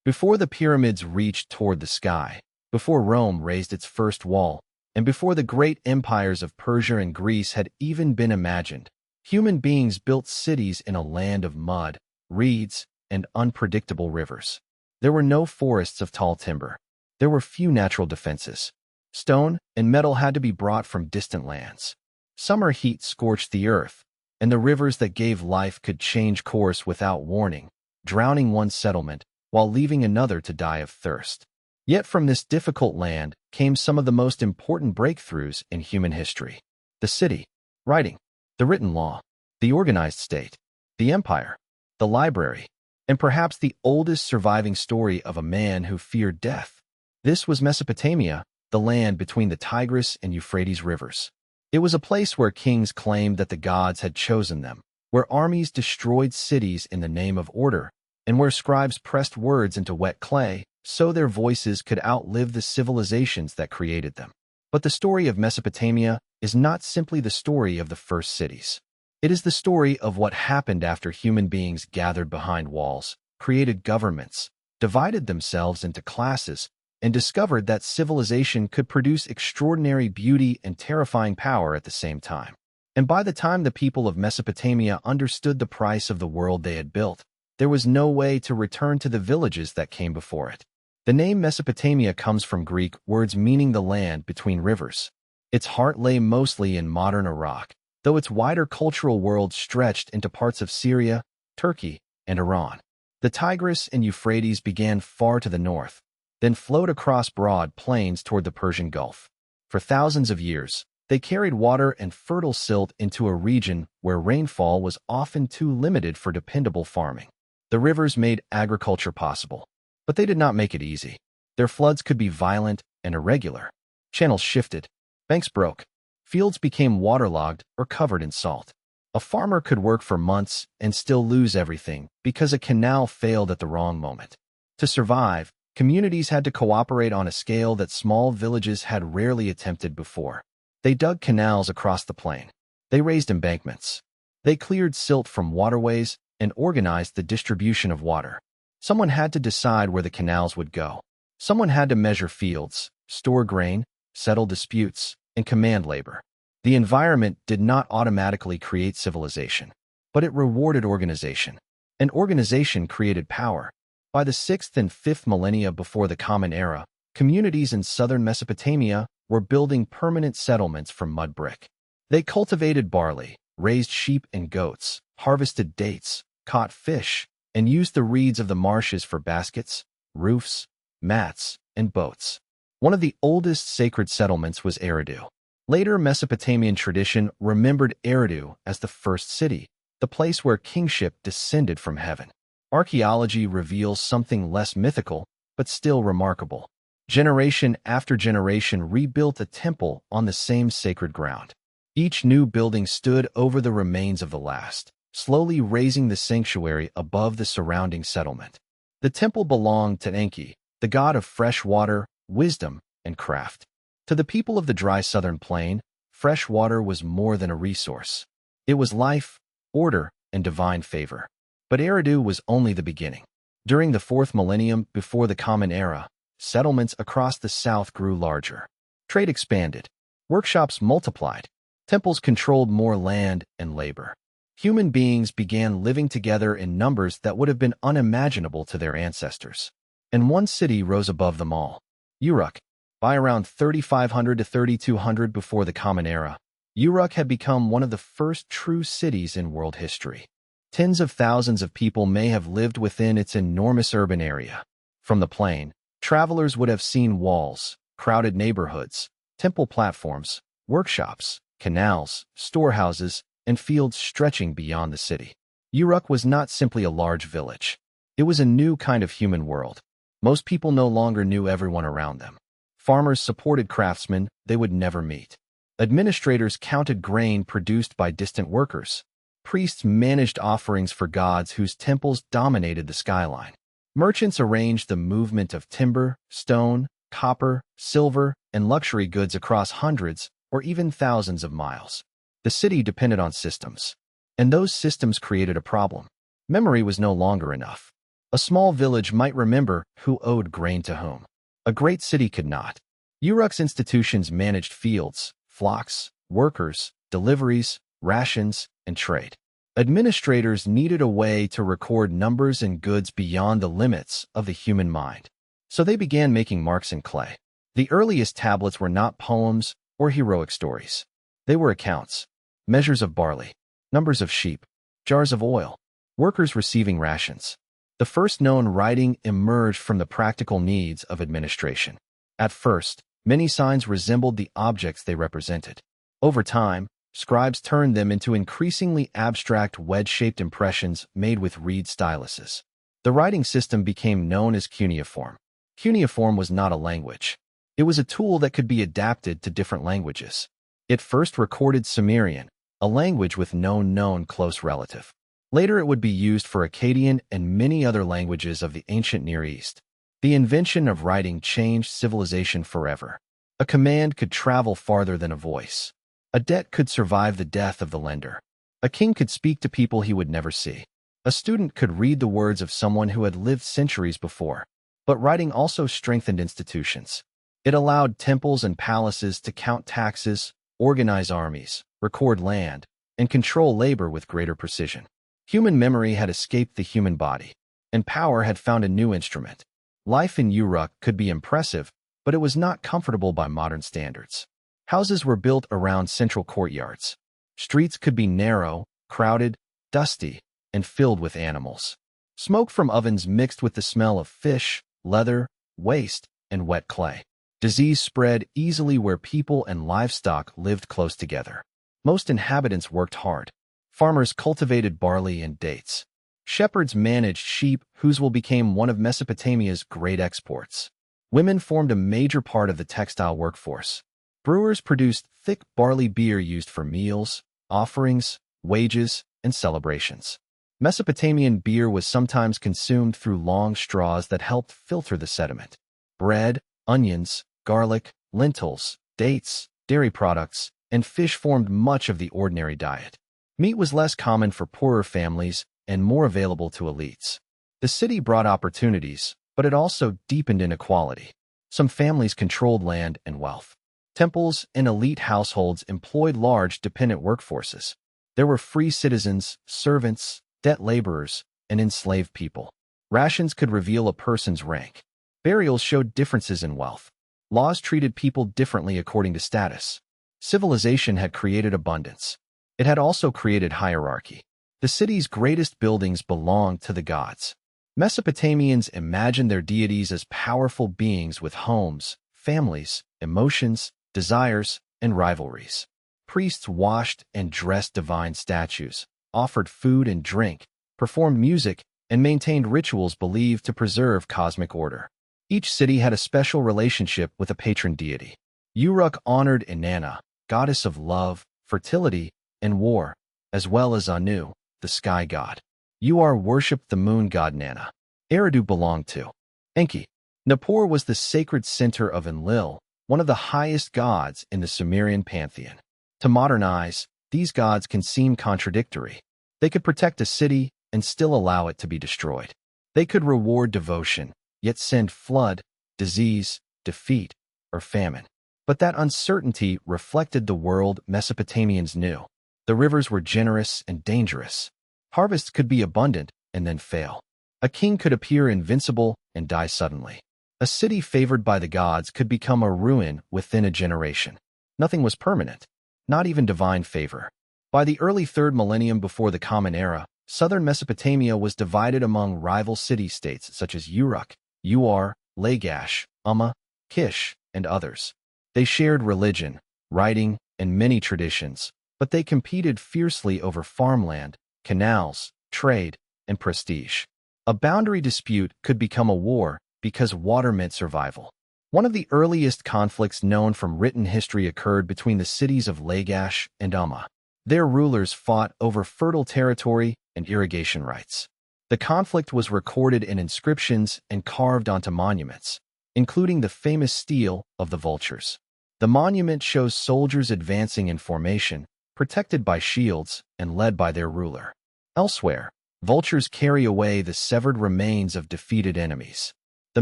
Before the pyramids reached toward the sky, before Rome raised its first wall, and before the great empires of Persia and Greece had even been imagined, human beings built cities in a land of mud, reeds, and unpredictable rivers. There were no forests of tall timber. There were few natural defenses. Stone and metal had to be brought from distant lands. Summer heat scorched the earth, and the rivers that gave life could change course without warning, drowning one settlement while leaving another to die of thirst. Yet from this difficult land came some of the most important breakthroughs in human history. The city, writing, the written law, the organized state, the empire, the library, and perhaps the oldest surviving story of a man who feared death. This was Mesopotamia, the land between the Tigris and Euphrates Rivers. It was a place where kings claimed that the gods had chosen them, where armies destroyed cities in the name of order, and where scribes pressed words into wet clay so their voices could outlive the civilizations that created them. But the story of Mesopotamia is not simply the story of the first cities. It is the story of what happened after human beings gathered behind walls, created governments, divided themselves into classes, and discovered that civilization could produce extraordinary beauty and terrifying power at the same time. And by the time the people of Mesopotamia understood the price of the world they had built, there was no way to return to the villages that came before it. The name Mesopotamia comes from Greek words meaning the land between rivers. Its heart lay mostly in modern Iraq, though its wider cultural world stretched into parts of Syria, Turkey, and Iran. The Tigris and Euphrates began far to the north, then flowed across broad plains toward the Persian Gulf. For thousands of years, they carried water and fertile silt into a region where rainfall was often too limited for dependable farming. The rivers made agriculture possible, but they did not make it easy. Their floods could be violent and irregular. Channels shifted, banks broke, fields became waterlogged or covered in salt. A farmer could work for months and still lose everything because a canal failed at the wrong moment. To survive, communities had to cooperate on a scale that small villages had rarely attempted before. They dug canals across the plain. They raised embankments. They cleared silt from waterways and organized the distribution of water. Someone had to decide where the canals would go. Someone had to measure fields, store grain, settle disputes, and command labor. The environment did not automatically create civilization, but it rewarded organization. And organization created power. By the 6th and 5th millennia before the Common Era, communities in southern Mesopotamia were building permanent settlements from mud brick. They cultivated barley, raised sheep and goats, harvested dates, caught fish, and used the reeds of the marshes for baskets, roofs, mats, and boats. One of the oldest sacred settlements was Eridu. Later Mesopotamian tradition remembered Eridu as the first city, the place where kingship descended from heaven. Archaeology reveals something less mythical, but still remarkable. Generation after generation rebuilt a temple on the same sacred ground. Each new building stood over the remains of the last, slowly raising the sanctuary above the surrounding settlement. The temple belonged to Enki, the god of fresh water, wisdom, and craft. To the people of the dry southern plain, fresh water was more than a resource. It was life, order, and divine favor. But Eridu was only the beginning. During the 4th millennium before the Common Era, settlements across the south grew larger. Trade expanded. Workshops multiplied. Temples controlled more land and labor. Human beings began living together in numbers that would have been unimaginable to their ancestors. And one city rose above them all. Uruk. By around 3500 to 3200 before the Common Era, Uruk had become one of the first true cities in world history. Tens of thousands of people may have lived within its enormous urban area. From the plain, travelers would have seen walls, crowded neighborhoods, temple platforms, workshops, canals, storehouses, and fields stretching beyond the city. Uruk was not simply a large village. It was a new kind of human world. Most people no longer knew everyone around them. Farmers supported craftsmen they would never meet. Administrators counted grain produced by distant workers. Priests managed offerings for gods whose temples dominated the skyline. Merchants arranged the movement of timber, stone, copper, silver, and luxury goods across hundreds or even thousands of miles. The city depended on systems, and those systems created a problem. Memory was no longer enough. A small village might remember who owed grain to whom. A great city could not. Uruk's institutions managed fields, flocks, workers, deliveries, rations, and trade. Administrators needed a way to record numbers and goods beyond the limits of the human mind. So they began making marks in clay. The earliest tablets were not poems or heroic stories. They were accounts, measures of barley, numbers of sheep, jars of oil, workers receiving rations. The first known writing emerged from the practical needs of administration. At first, many signs resembled the objects they represented. Over time, scribes turned them into increasingly abstract wedge-shaped impressions made with reed styluses. The writing system became known as cuneiform. Cuneiform was not a language. It was a tool that could be adapted to different languages. It first recorded Sumerian, a language with no known close relative. Later it would be used for Akkadian and many other languages of the ancient Near East. The invention of writing changed civilization forever. A command could travel farther than a voice. A debt could survive the death of the lender. A king could speak to people he would never see. A student could read the words of someone who had lived centuries before. But writing also strengthened institutions. It allowed temples and palaces to count taxes, organize armies, record land, and control labor with greater precision. Human memory had escaped the human body, and power had found a new instrument. Life in Uruk could be impressive, but it was not comfortable by modern standards. Houses were built around central courtyards. Streets could be narrow, crowded, dusty, and filled with animals. Smoke from ovens mixed with the smell of fish, leather, waste, and wet clay. Disease spread easily where people and livestock lived close together. Most inhabitants worked hard. Farmers cultivated barley and dates. Shepherds managed sheep, whose wool became one of Mesopotamia's great exports. Women formed a major part of the textile workforce. Brewers produced thick barley beer used for meals, offerings, wages, and celebrations. Mesopotamian beer was sometimes consumed through long straws that helped filter the sediment. Bread, onions, garlic, lentils, dates, dairy products, and fish formed much of the ordinary diet. Meat was less common for poorer families and more available to elites. The city brought opportunities, but it also deepened inequality. Some families controlled land and wealth. Temples and elite households employed large dependent workforces. There were free citizens, servants, debt laborers, and enslaved people. Rations could reveal a person's rank. Burials showed differences in wealth. Laws treated people differently according to status. Civilization had created abundance. It had also created hierarchy. The city's greatest buildings belonged to the gods. Mesopotamians imagined their deities as powerful beings with homes, families, emotions, desires, and rivalries. Priests washed and dressed divine statues, offered food and drink, performed music, and maintained rituals believed to preserve cosmic order. Each city had a special relationship with a patron deity. Uruk honored Inanna, goddess of love, fertility, and war, as well as Anu, the sky god. Uar worshipped the moon god Nanna. Eridu belonged to Enki. Nippur was the sacred center of Enlil, one of the highest gods in the Sumerian pantheon. To modernize, these gods can seem contradictory. They could protect a city and still allow it to be destroyed. They could reward devotion, yet send flood, disease, defeat, or famine. But that uncertainty reflected the world Mesopotamians knew. The rivers were generous and dangerous. Harvests could be abundant and then fail. A king could appear invincible and die suddenly. A city favored by the gods could become a ruin within a generation. Nothing was permanent, not even divine favor. By the early 3rd millennium before the Common Era, southern Mesopotamia was divided among rival city-states such as Uruk, Ur, Lagash, Umma, Kish, and others. They shared religion, writing, and many traditions, but they competed fiercely over farmland, canals, trade, and prestige. A boundary dispute could become a war because water meant survival. One of the earliest conflicts known from written history occurred between the cities of Lagash and Umma. Their rulers fought over fertile territory and irrigation rights. The conflict was recorded in inscriptions and carved onto monuments, including the famous stele of the vultures. The monument shows soldiers advancing in formation, protected by shields and led by their ruler. Elsewhere, Vultures carry away the severed remains of defeated enemies. The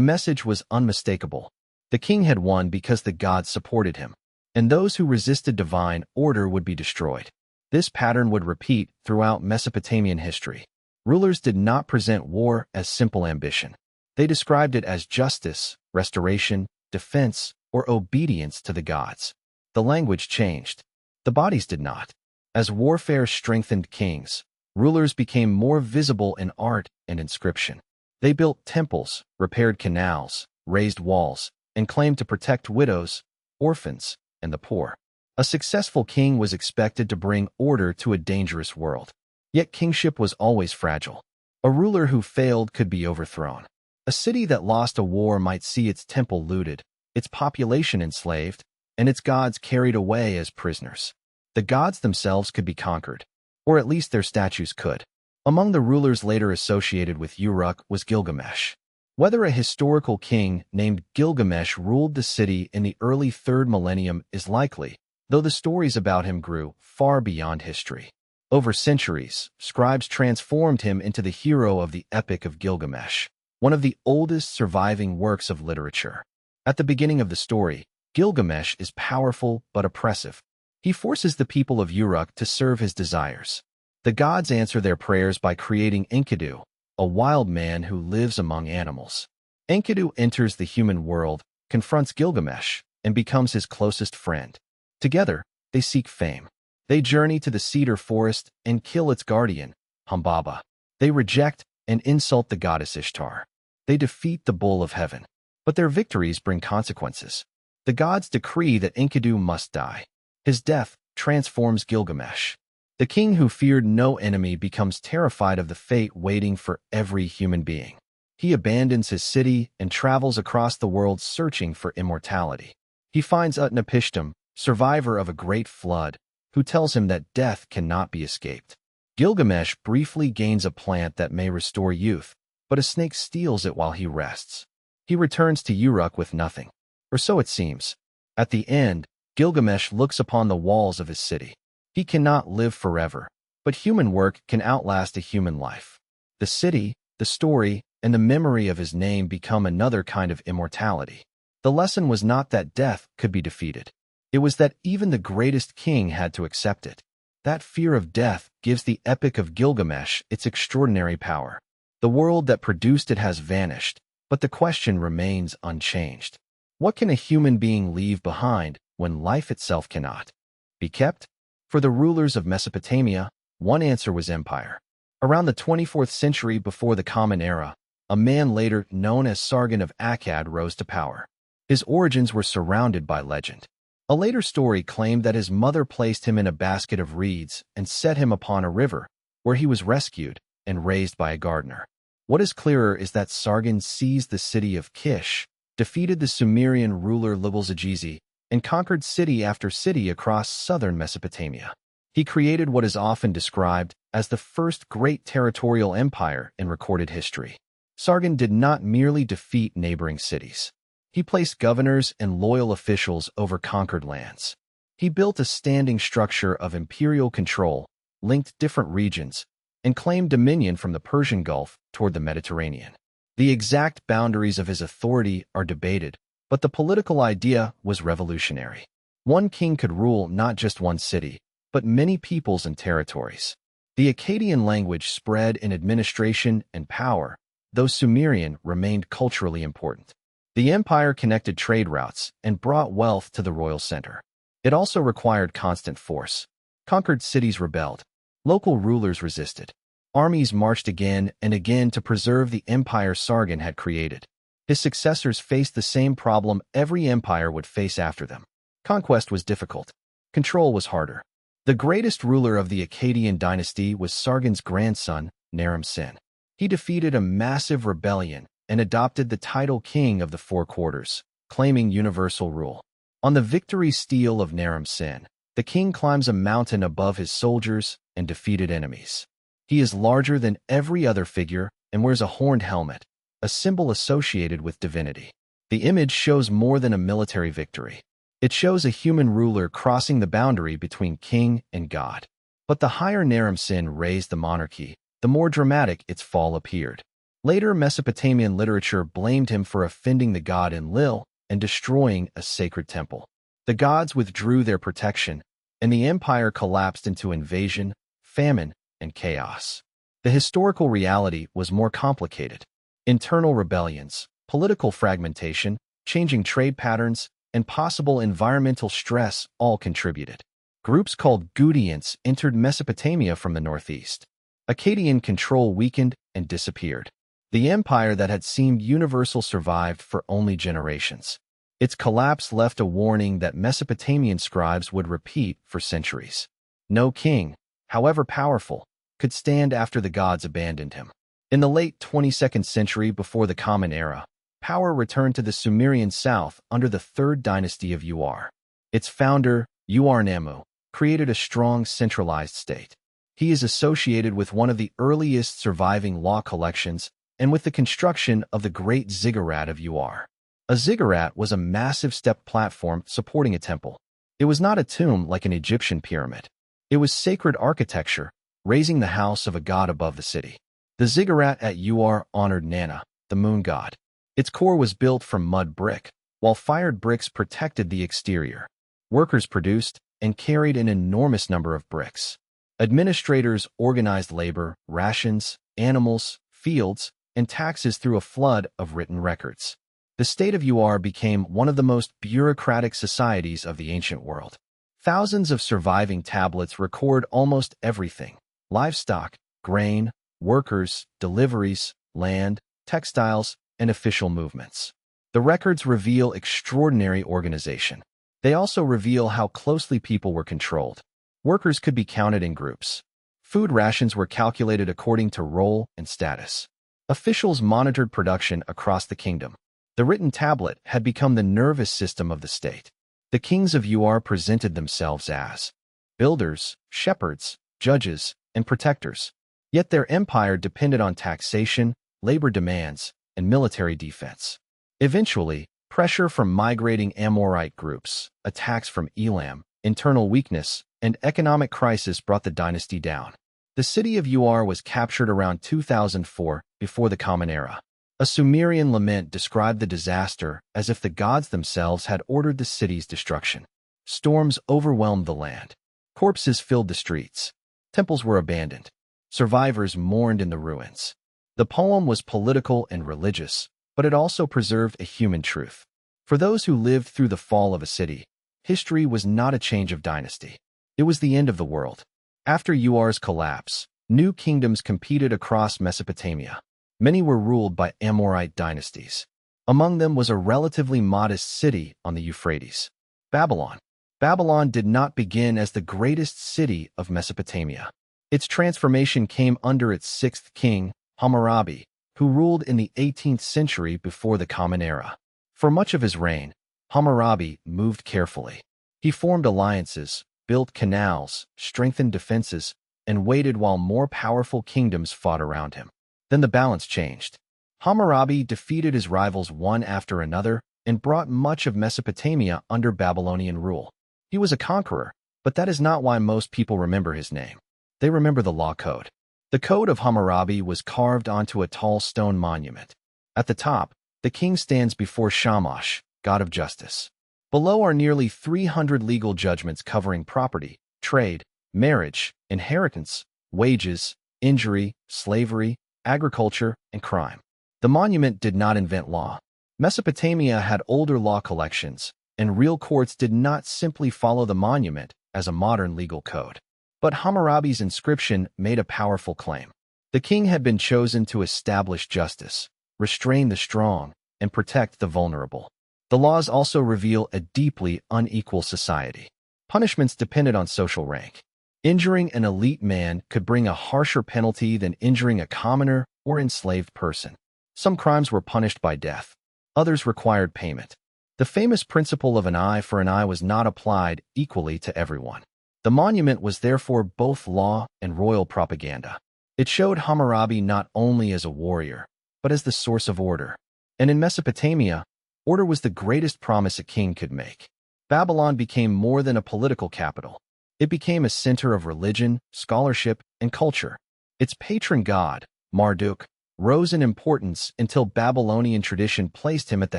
message was unmistakable. The king had won because the gods supported him, and those who resisted divine order would be destroyed. This pattern would repeat throughout Mesopotamian history. Rulers did not present war as simple ambition. They described it as justice, restoration, defense, or obedience to the gods. The language changed. The bodies did not. As warfare strengthened kings, rulers became more visible in art and inscription. They built temples, repaired canals, raised walls, and claimed to protect widows, orphans, and the poor. A successful king was expected to bring order to a dangerous world. Yet kingship was always fragile. A ruler who failed could be overthrown. A city that lost a war might see its temple looted, its population enslaved, and its gods carried away as prisoners. The gods themselves could be conquered, or at least their statues could. Among the rulers later associated with Uruk was Gilgamesh. Whether a historical king named Gilgamesh ruled the city in the early 3rd millennium is likely, though the stories about him grew far beyond history. Over centuries, scribes transformed him into the hero of the Epic of Gilgamesh, one of the oldest surviving works of literature. At the beginning of the story, Gilgamesh is powerful but oppressive. He forces the people of Uruk to serve his desires. The gods answer their prayers by creating Enkidu, a wild man who lives among animals. Enkidu enters the human world, confronts Gilgamesh, and becomes his closest friend. Together, they seek fame. They journey to the cedar forest and kill its guardian, Humbaba. They reject and insult the goddess Ishtar. They defeat the bull of heaven. But their victories bring consequences. The gods decree that Enkidu must die. His death transforms Gilgamesh. The king who feared no enemy becomes terrified of the fate waiting for every human being. He abandons his city and travels across the world searching for immortality. He finds Utnapishtim, survivor of a great flood, who tells him that death cannot be escaped. Gilgamesh briefly gains a plant that may restore youth, but a snake steals it while he rests. He returns to Uruk with nothing, or so it seems. At the end, Gilgamesh looks upon the walls of his city. He cannot live forever, but human work can outlast a human life. The city, the story, and the memory of his name become another kind of immortality. The lesson was not that death could be defeated. It was that even the greatest king had to accept it. That fear of death gives the Epic of Gilgamesh its extraordinary power. The world that produced it has vanished, but the question remains unchanged. What can a human being leave behind when life itself cannot be kept? For the rulers of Mesopotamia, one answer was empire. Around the 24th century before the Common Era, a man later known as Sargon of Akkad rose to power. His origins were surrounded by legend. A later story claimed that his mother placed him in a basket of reeds and set him upon a river, where he was rescued and raised by a gardener. What is clearer is that Sargon seized the city of Kish, defeated the Sumerian ruler Lubalzagizi, and conquered city after city across southern Mesopotamia. He created what is often described as the first great territorial empire in recorded history. Sargon did not merely defeat neighboring cities. He placed governors and loyal officials over conquered lands. He built a standing structure of imperial control, linked different regions, and claimed dominion from the Persian Gulf toward the Mediterranean. The exact boundaries of his authority are debated, but the political idea was revolutionary. One king could rule not just one city, but many peoples and territories. The Akkadian language spread in administration and power, though Sumerian remained culturally important. The empire connected trade routes and brought wealth to the royal center. It also required constant force. Conquered cities rebelled. Local rulers resisted. Armies marched again and again to preserve the empire Sargon had created. His successors faced the same problem every empire would face after them. Conquest was difficult. Control was harder. The greatest ruler of the Akkadian dynasty was Sargon's grandson, Naram-Sin. He defeated a massive rebellion and adopted the title King of the Four Quarters, claiming universal rule. On the victory stele of Naram-Sin, the king climbs a mountain above his soldiers and defeated enemies. He is larger than every other figure and wears a horned helmet, a symbol associated with divinity. The image shows more than a military victory. It shows a human ruler crossing the boundary between king and god. But the higher Naram-Sin raised the monarchy, the more dramatic its fall appeared. Later Mesopotamian literature blamed him for offending the god Enlil and destroying a sacred temple. The gods withdrew their protection, and the empire collapsed into invasion, famine, and chaos. The historical reality was more complicated. Internal rebellions, political fragmentation, changing trade patterns, and possible environmental stress all contributed. Groups called Gutians entered Mesopotamia from the northeast. Akkadian control weakened and disappeared. The empire that had seemed universal survived for only generations. Its collapse left a warning that Mesopotamian scribes would repeat for centuries. No king, however powerful, could stand after the gods abandoned him. In the late 22nd century before the Common Era, power returned to the Sumerian south under the third dynasty of Ur. Its founder, Ur-Nammu, created a strong centralized state. He is associated with one of the earliest surviving law collections and with the construction of the Great Ziggurat of Ur. A ziggurat was a massive step platform supporting a temple. It was not a tomb like an Egyptian pyramid. It was sacred architecture, raising the house of a god above the city. The ziggurat at Ur honored Nana, the moon god. Its core was built from mud brick, while fired bricks protected the exterior. Workers produced and carried an enormous number of bricks. Administrators organized labor, rations, animals, fields, and taxes through a flood of written records. The state of Ur became one of the most bureaucratic societies of the ancient world. Thousands of surviving tablets record almost everything: livestock, grain, workers, deliveries, land, textiles, and official movements. The records reveal extraordinary organization. They also reveal how closely people were controlled. Workers could be counted in groups. Food rations were calculated according to role and status. Officials monitored production across the kingdom. The written tablet had become the nervous system of the state. The kings of Ur presented themselves as builders, shepherds, judges, and protectors. Yet their empire depended on taxation, labor demands, and military defense. Eventually, pressure from migrating Amorite groups, attacks from Elam, internal weakness, and economic crisis brought the dynasty down. The city of Ur was captured around 2004 before the Common Era. A Sumerian lament described the disaster as if the gods themselves had ordered the city's destruction. Storms overwhelmed the land. Corpses filled the streets. Temples were abandoned. Survivors mourned in the ruins. The poem was political and religious, but it also preserved a human truth. For those who lived through the fall of a city, history was not a change of dynasty. It was the end of the world. After Ur's collapse, new kingdoms competed across Mesopotamia. Many were ruled by Amorite dynasties. Among them was a relatively modest city on the Euphrates, Babylon. Babylon did not begin as the greatest city of Mesopotamia. Its transformation came under its sixth king, Hammurabi, who ruled in the 18th century before the Common Era. For much of his reign, Hammurabi moved carefully. He formed alliances, built canals, strengthened defenses, and waited while more powerful kingdoms fought around him. Then the balance changed. Hammurabi defeated his rivals one after another and brought much of Mesopotamia under Babylonian rule. He was a conqueror, but that is not why most people remember his name. They remember the law code. The code of Hammurabi was carved onto a tall stone monument. At the top, the king stands before Shamash, god of justice. Below are nearly 300 legal judgments covering property, trade, marriage, inheritance, wages, injury, slavery, agriculture, and crime. The monument did not invent law. Mesopotamia had older law collections, and real courts did not simply follow the monument as a modern legal code. But Hammurabi's inscription made a powerful claim. The king had been chosen to establish justice, restrain the strong, and protect the vulnerable. The laws also reveal a deeply unequal society. Punishments depended on social rank. Injuring an elite man could bring a harsher penalty than injuring a commoner or enslaved person. Some crimes were punished by death. Others required payment. The famous principle of an eye for an eye was not applied equally to everyone. The monument was therefore both law and royal propaganda. It showed Hammurabi not only as a warrior, but as the source of order. And in Mesopotamia, order was the greatest promise a king could make. Babylon became more than a political capital. It became a center of religion, scholarship, and culture. Its patron god, Marduk, rose in importance until Babylonian tradition placed him at the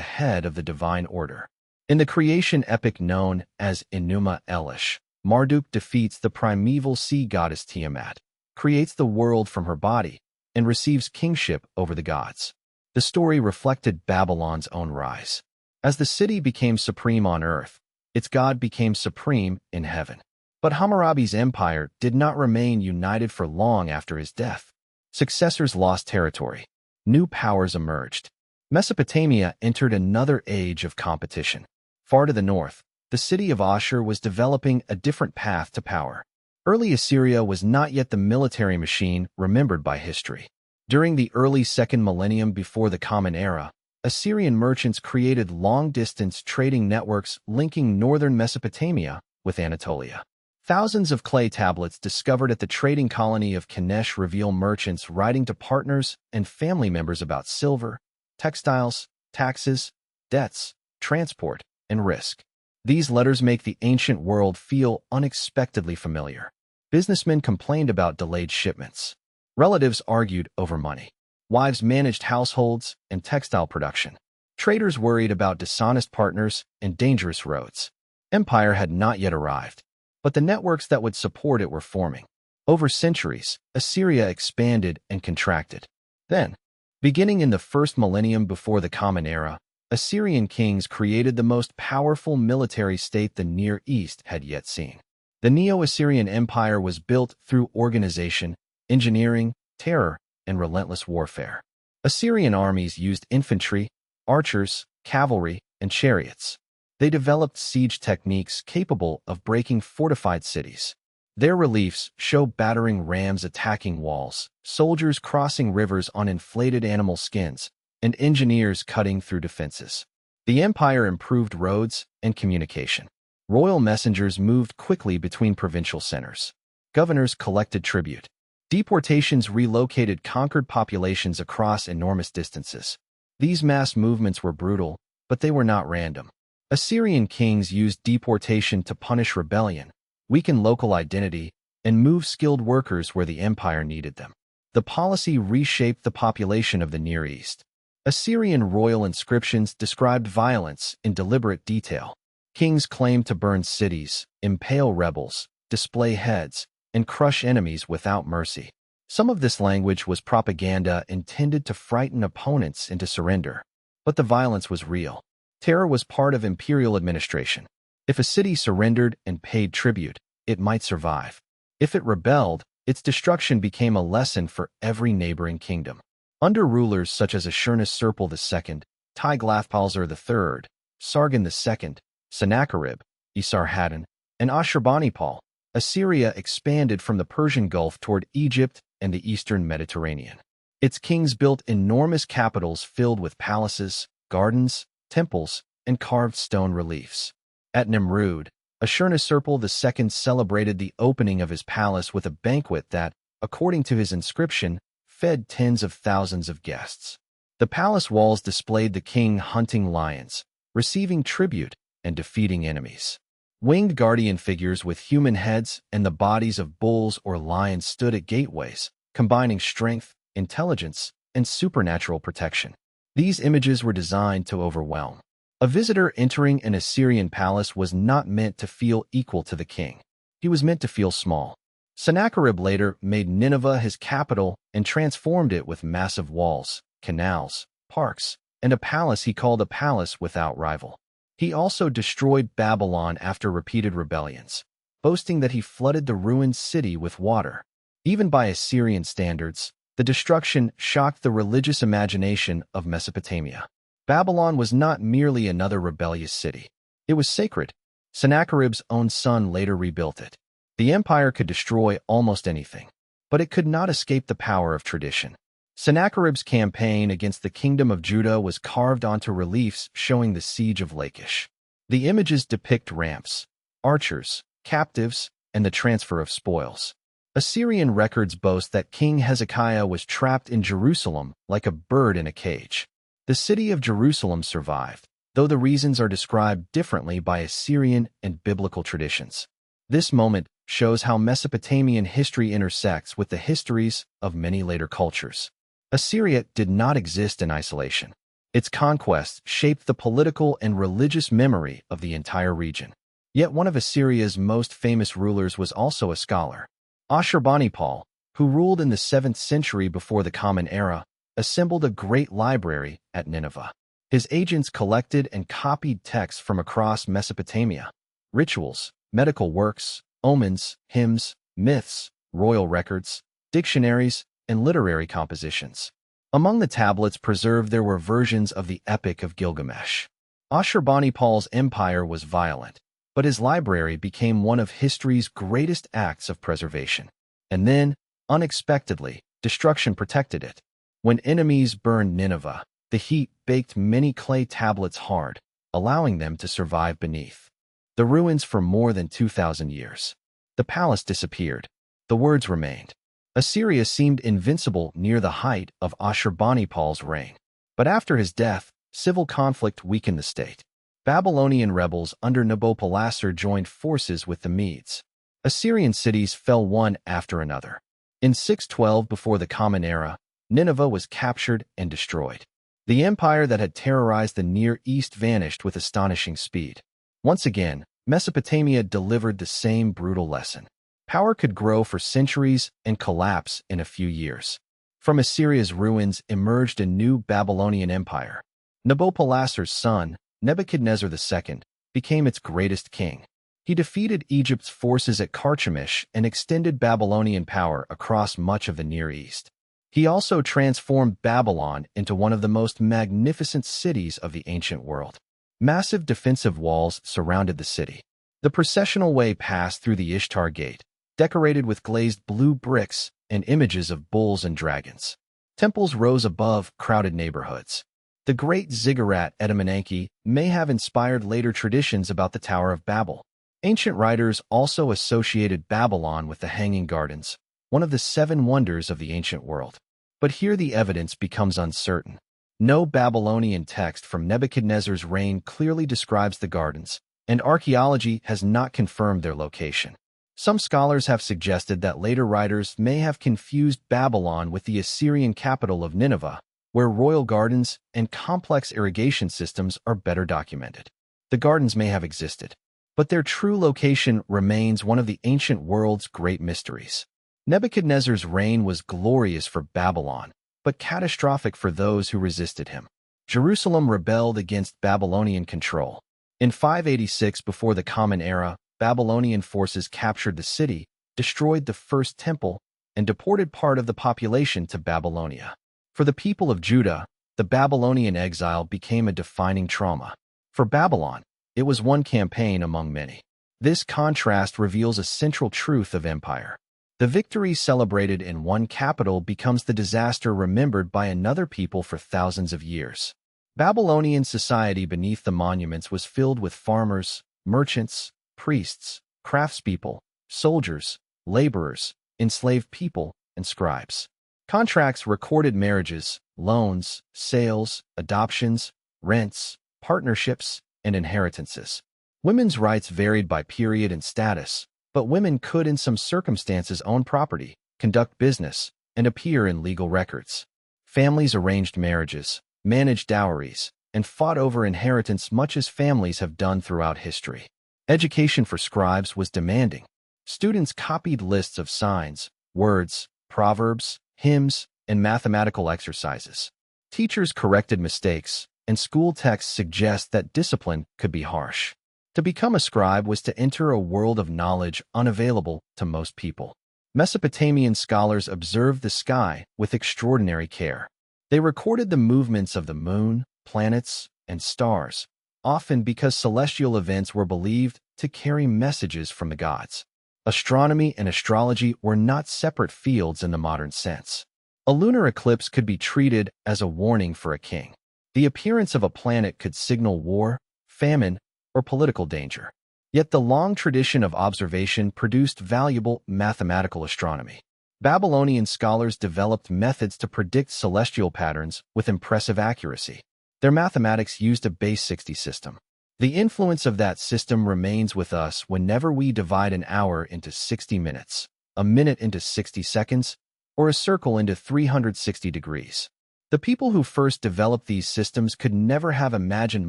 head of the divine order. In the creation epic known as Enuma Elish, Marduk defeats the primeval sea goddess Tiamat, creates the world from her body, and receives kingship over the gods. The story reflected Babylon's own rise. As the city became supreme on earth, its god became supreme in heaven. But Hammurabi's empire did not remain united for long after his death. Successors lost territory. New powers emerged. Mesopotamia entered another age of competition. Far to the north, the city of Ashur was developing a different path to power. Early Assyria was not yet the military machine remembered by history. During the early second millennium before the Common Era, Assyrian merchants created long-distance trading networks linking northern Mesopotamia with Anatolia. Thousands of clay tablets discovered at the trading colony of Kanesh reveal merchants writing to partners and family members about silver, textiles, taxes, debts, transport, and risk. These letters make the ancient world feel unexpectedly familiar. Businessmen complained about delayed shipments. Relatives argued over money. Wives managed households and textile production. Traders worried about dishonest partners and dangerous roads. Empire had not yet arrived, but the networks that would support it were forming. Over centuries, Assyria expanded and contracted. Then, beginning in the first millennium before the Common Era, Assyrian kings created the most powerful military state the Near East had yet seen. The Neo-Assyrian Empire was built through organization, engineering, terror, and relentless warfare. Assyrian armies used infantry, archers, cavalry, and chariots. They developed siege techniques capable of breaking fortified cities. Their reliefs show battering rams attacking walls, soldiers crossing rivers on inflated animal skins, and engineers cutting through defenses. The empire improved roads and communication. Royal messengers moved quickly between provincial centers. Governors collected tribute. Deportations relocated conquered populations across enormous distances. These mass movements were brutal, but they were not random. Assyrian kings used deportation to punish rebellion, weaken local identity, and move skilled workers where the empire needed them. The policy reshaped the population of the Near East. Assyrian royal inscriptions described violence in deliberate detail. Kings claimed to burn cities, impale rebels, display heads, and crush enemies without mercy. Some of this language was propaganda intended to frighten opponents into surrender. But the violence was real. Terror was part of imperial administration. If a city surrendered and paid tribute, it might survive. If it rebelled, its destruction became a lesson for every neighboring kingdom. Under rulers such as Ashurnasirpal II, Tiglath-Pileser III, Sargon II, Sennacherib, Esarhaddon, and Ashurbanipal, Assyria expanded from the Persian Gulf toward Egypt and the eastern Mediterranean. Its kings built enormous capitals filled with palaces, gardens, temples, and carved stone reliefs. At Nimrud, Ashurnasirpal II celebrated the opening of his palace with a banquet that, according to his inscription, fed tens of thousands of guests. The palace walls displayed the king hunting lions, receiving tribute, and defeating enemies. Winged guardian figures with human heads and the bodies of bulls or lions stood at gateways, combining strength, intelligence, and supernatural protection. These images were designed to overwhelm. A visitor entering an Assyrian palace was not meant to feel equal to the king. He was meant to feel small. Sennacherib later made Nineveh his capital and transformed it with massive walls, canals, parks, and a palace he called a palace without rival. He also destroyed Babylon after repeated rebellions, boasting that he flooded the ruined city with water. Even by Assyrian standards, the destruction shocked the religious imagination of Mesopotamia. Babylon was not merely another rebellious city. It was sacred. Sennacherib's own son later rebuilt it. The empire could destroy almost anything, but it could not escape the power of tradition. Sennacherib's campaign against the kingdom of Judah was carved onto reliefs showing the siege of Lachish. The images depict ramps, archers, captives, and the transfer of spoils. Assyrian records boast that King Hezekiah was trapped in Jerusalem like a bird in a cage. The city of Jerusalem survived, though the reasons are described differently by Assyrian and biblical traditions. This moment shows how Mesopotamian history intersects with the histories of many later cultures. Assyria did not exist in isolation. Its conquests shaped the political and religious memory of the entire region. Yet one of Assyria's most famous rulers was also a scholar. Ashurbanipal, who ruled in the 7th century before the Common Era, assembled a great library at Nineveh. His agents collected and copied texts from across Mesopotamia: rituals, medical works, omens, hymns, myths, royal records, dictionaries, and literary compositions. Among the tablets preserved there were versions of the Epic of Gilgamesh. Ashurbanipal's empire was violent, but his library became one of history's greatest acts of preservation. And then, unexpectedly, destruction protected it. When enemies burned Nineveh, the heat baked many clay tablets hard, allowing them to survive beneath the ruins for more than 2,000 years. The palace disappeared. The words remained. Assyria seemed invincible near the height of Ashurbanipal's reign. But after his death, civil conflict weakened the state. Babylonian rebels under Nabopolassar joined forces with the Medes. Assyrian cities fell one after another. In 612 before the Common Era, Nineveh was captured and destroyed. The empire that had terrorized the Near East vanished with astonishing speed. Once again, Mesopotamia delivered the same brutal lesson. Power could grow for centuries and collapse in a few years. From Assyria's ruins emerged a new Babylonian empire. Nabopolassar's son, Nebuchadnezzar II, became its greatest king. He defeated Egypt's forces at Carchemish and extended Babylonian power across much of the Near East. He also transformed Babylon into one of the most magnificent cities of the ancient world. Massive defensive walls surrounded the city. The processional way passed through the Ishtar Gate, decorated with glazed blue bricks and images of bulls and dragons. Temples rose above crowded neighborhoods. The great ziggurat at Etemenanke may have inspired later traditions about the Tower of Babel. Ancient writers also associated Babylon with the Hanging Gardens, one of the 7 wonders of the ancient world. But here the evidence becomes uncertain. No Babylonian text from Nebuchadnezzar's reign clearly describes the gardens, and archaeology has not confirmed their location. Some scholars have suggested that later writers may have confused Babylon with the Assyrian capital of Nineveh, where royal gardens and complex irrigation systems are better documented. The gardens may have existed, but their true location remains one of the ancient world's great mysteries. Nebuchadnezzar's reign was glorious for Babylon, but catastrophic for those who resisted him. Jerusalem rebelled against Babylonian control. In 586 before the Common Era, Babylonian forces captured the city, destroyed the first temple, and deported part of the population to Babylonia. For the people of Judah, the Babylonian exile became a defining trauma. For Babylon, it was one campaign among many. This contrast reveals a central truth of empire. The victory celebrated in one capital becomes the disaster remembered by another people for thousands of years. Babylonian society beneath the monuments was filled with farmers, merchants, priests, craftspeople, soldiers, laborers, enslaved people, and scribes. Contracts recorded marriages, loans, sales, adoptions, rents, partnerships, and inheritances. Women's rights varied by period and status, but women could in some circumstances own property, conduct business, and appear in legal records. Families arranged marriages, managed dowries, and fought over inheritance much as families have done throughout history. Education for scribes was demanding. Students copied lists of signs, words, proverbs, hymns, and mathematical exercises. Teachers corrected mistakes, and school texts suggest that discipline could be harsh. To become a scribe was to enter a world of knowledge unavailable to most people. Mesopotamian scholars observed the sky with extraordinary care. They recorded the movements of the moon, planets, and stars, often because celestial events were believed to carry messages from the gods. Astronomy and astrology were not separate fields in the modern sense. A lunar eclipse could be treated as a warning for a king. The appearance of a planet could signal war, famine, or political danger. Yet the long tradition of observation produced valuable mathematical astronomy. Babylonian scholars developed methods to predict celestial patterns with impressive accuracy. Their mathematics used a base 60 system. The influence of that system remains with us whenever we divide an hour into 60 minutes, a minute into 60 seconds, or a circle into 360 degrees. The people who first developed these systems could never have imagined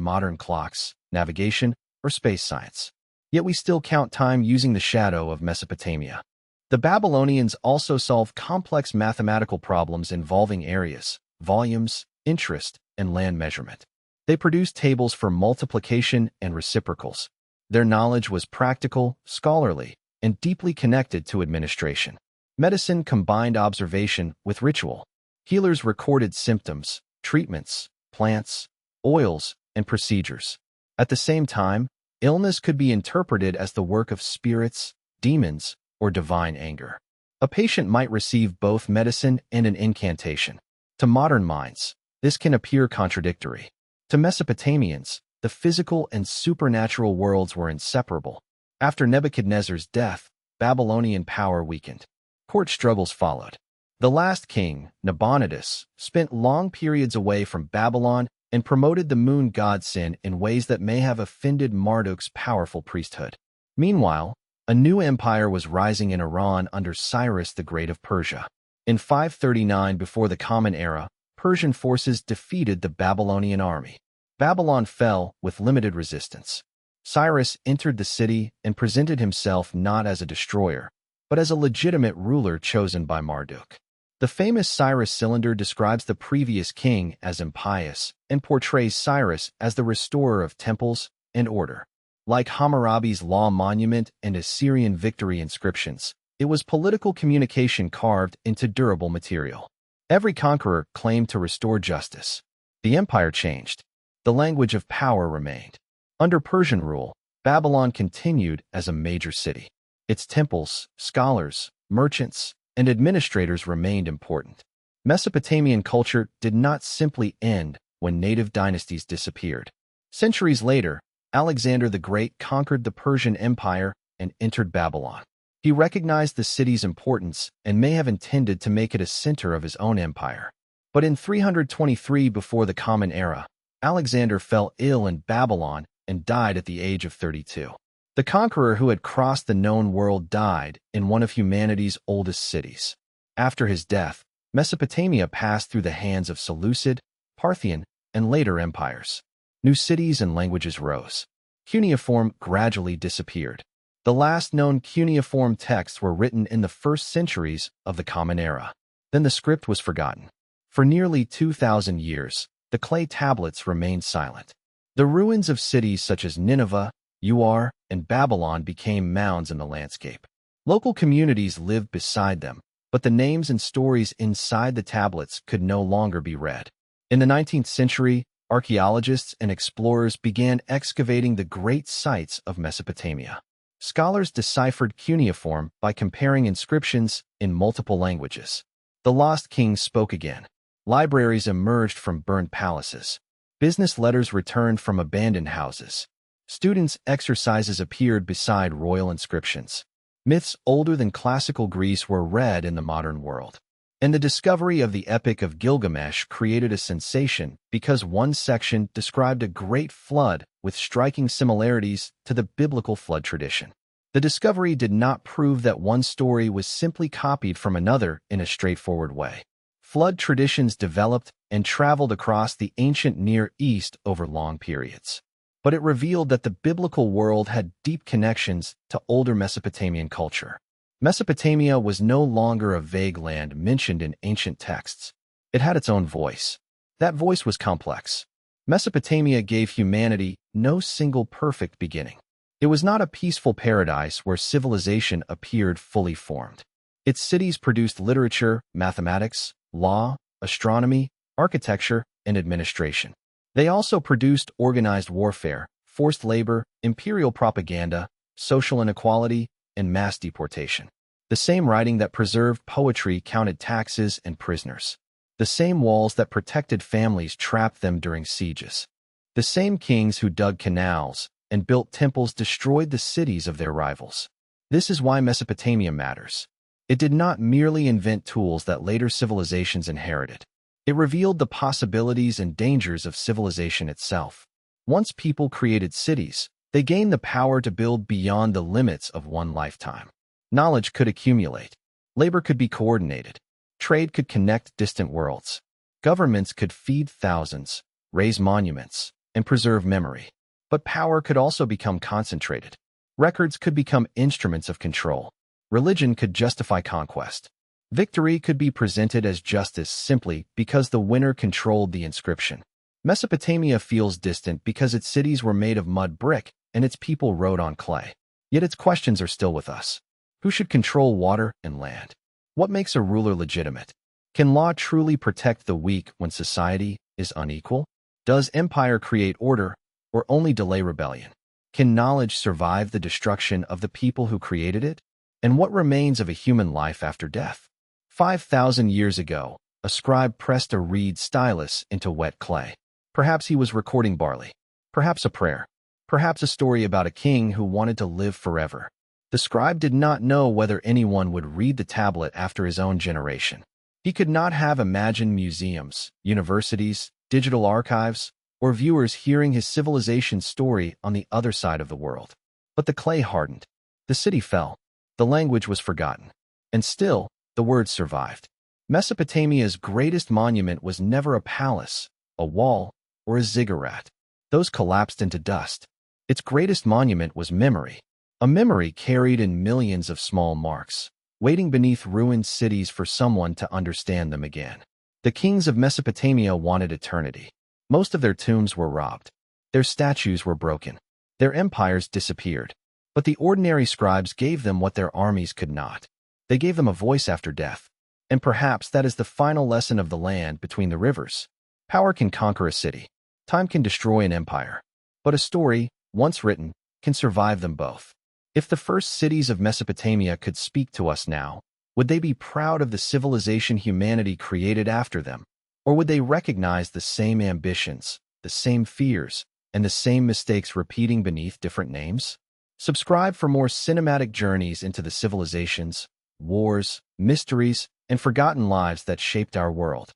modern clocks, navigation, or space science. Yet we still count time using the shadow of Mesopotamia. The Babylonians also solved complex mathematical problems involving areas, volumes, interest, and land measurement. They produced tables for multiplication and reciprocals. Their knowledge was practical, scholarly, and deeply connected to administration. Medicine combined observation with ritual. Healers recorded symptoms, treatments, plants, oils, and procedures. At the same time, illness could be interpreted as the work of spirits, demons, or divine anger. A patient might receive both medicine and an incantation. To modern minds, this can appear contradictory. To Mesopotamians, the physical and supernatural worlds were inseparable. After Nebuchadnezzar's death, Babylonian power weakened. Court struggles followed. The last king, Nabonidus, spent long periods away from Babylon and promoted the moon god Sin in ways that may have offended Marduk's powerful priesthood. Meanwhile, a new empire was rising in Iran under Cyrus the Great of Persia. In 539 before the Common Era, Persian forces defeated the Babylonian army. Babylon fell with limited resistance. Cyrus entered the city and presented himself not as a destroyer, but as a legitimate ruler chosen by Marduk. The famous Cyrus cylinder describes the previous king as impious and portrays Cyrus as the restorer of temples and order. Like Hammurabi's law monument and Assyrian victory inscriptions, it was political communication carved into durable material. Every conqueror claimed to restore justice. The empire changed. The language of power remained. Under Persian rule, Babylon continued as a major city. Its temples, scholars, merchants, and administrators remained important. Mesopotamian culture did not simply end when native dynasties disappeared. Centuries later, Alexander the Great conquered the Persian Empire and entered Babylon. He recognized the city's importance and may have intended to make it a center of his own empire. But in 323 before the Common Era, Alexander fell ill in Babylon and died at the age of 32. The conqueror who had crossed the known world died in one of humanity's oldest cities. After his death, Mesopotamia passed through the hands of Seleucid, Parthian, and later empires. New cities and languages rose. Cuneiform gradually disappeared. The last known cuneiform texts were written in the first centuries of the Common Era. Then the script was forgotten. For nearly 2,000 years, the clay tablets remained silent. The ruins of cities such as Nineveh, Ur, and Babylon became mounds in the landscape. Local communities lived beside them, but the names and stories inside the tablets could no longer be read. In the 19th century, archaeologists and explorers began excavating the great sites of Mesopotamia. Scholars deciphered cuneiform by comparing inscriptions in multiple languages. The lost kings spoke again. Libraries emerged from burned palaces. Business letters returned from abandoned houses. Students' exercises appeared beside royal inscriptions. Myths older than classical Greece were read in the modern world. And the discovery of the Epic of Gilgamesh created a sensation because one section described a great flood with striking similarities to the biblical flood tradition. The discovery did not prove that one story was simply copied from another in a straightforward way. Flood traditions developed and traveled across the ancient Near East over long periods. But it revealed that the biblical world had deep connections to older Mesopotamian culture. Mesopotamia was no longer a vague land mentioned in ancient texts. It had its own voice. That voice was complex. Mesopotamia gave humanity no single perfect beginning. It was not a peaceful paradise where civilization appeared fully formed. Its cities produced literature, mathematics, law, astronomy, architecture, and administration. They also produced organized warfare, forced labor, imperial propaganda, social inequality, and mass deportation. The same writing that preserved poetry counted taxes and prisoners. The same walls that protected families trapped them during sieges. The same kings who dug canals and built temples destroyed the cities of their rivals. This is why Mesopotamia matters. It did not merely invent tools that later civilizations inherited. It revealed the possibilities and dangers of civilization itself. Once people created cities, they gained the power to build beyond the limits of one lifetime. Knowledge could accumulate. Labor could be coordinated. Trade could connect distant worlds. Governments could feed thousands, raise monuments, and preserve memory. But power could also become concentrated. Records could become instruments of control. Religion could justify conquest. Victory could be presented as justice simply because the winner controlled the inscription. Mesopotamia feels distant because its cities were made of mud brick and its people rode on clay. Yet its questions are still with us. Who should control water and land? What makes a ruler legitimate? Can law truly protect the weak when society is unequal? Does empire create order or only delay rebellion? Can knowledge survive the destruction of the people who created it? And what remains of a human life after death? 5,000 years ago, a scribe pressed a reed stylus into wet clay. Perhaps he was recording barley. Perhaps a prayer. Perhaps a story about a king who wanted to live forever. The scribe did not know whether anyone would read the tablet after his own generation. He could not have imagined museums, universities, digital archives, or viewers hearing his civilization's story on the other side of the world. But the clay hardened. The city fell. The language was forgotten. And still, the words survived. Mesopotamia's greatest monument was never a palace, a wall, or a ziggurat. Those collapsed into dust. Its greatest monument was memory, a memory carried in millions of small marks, waiting beneath ruined cities for someone to understand them again. The kings of Mesopotamia wanted eternity. Most of their tombs were robbed. Their statues were broken. Their empires disappeared. But the ordinary scribes gave them what their armies could not. They gave them a voice after death. And perhaps that is the final lesson of the land between the rivers. Power can conquer a city. Time can destroy an empire. But a story, once written, can survive them both. If the first cities of Mesopotamia could speak to us now, would they be proud of the civilization humanity created after them? Or would they recognize the same ambitions, the same fears, and the same mistakes repeating beneath different names? Subscribe for more cinematic journeys into the civilizations, wars, mysteries, and forgotten lives that shaped our world.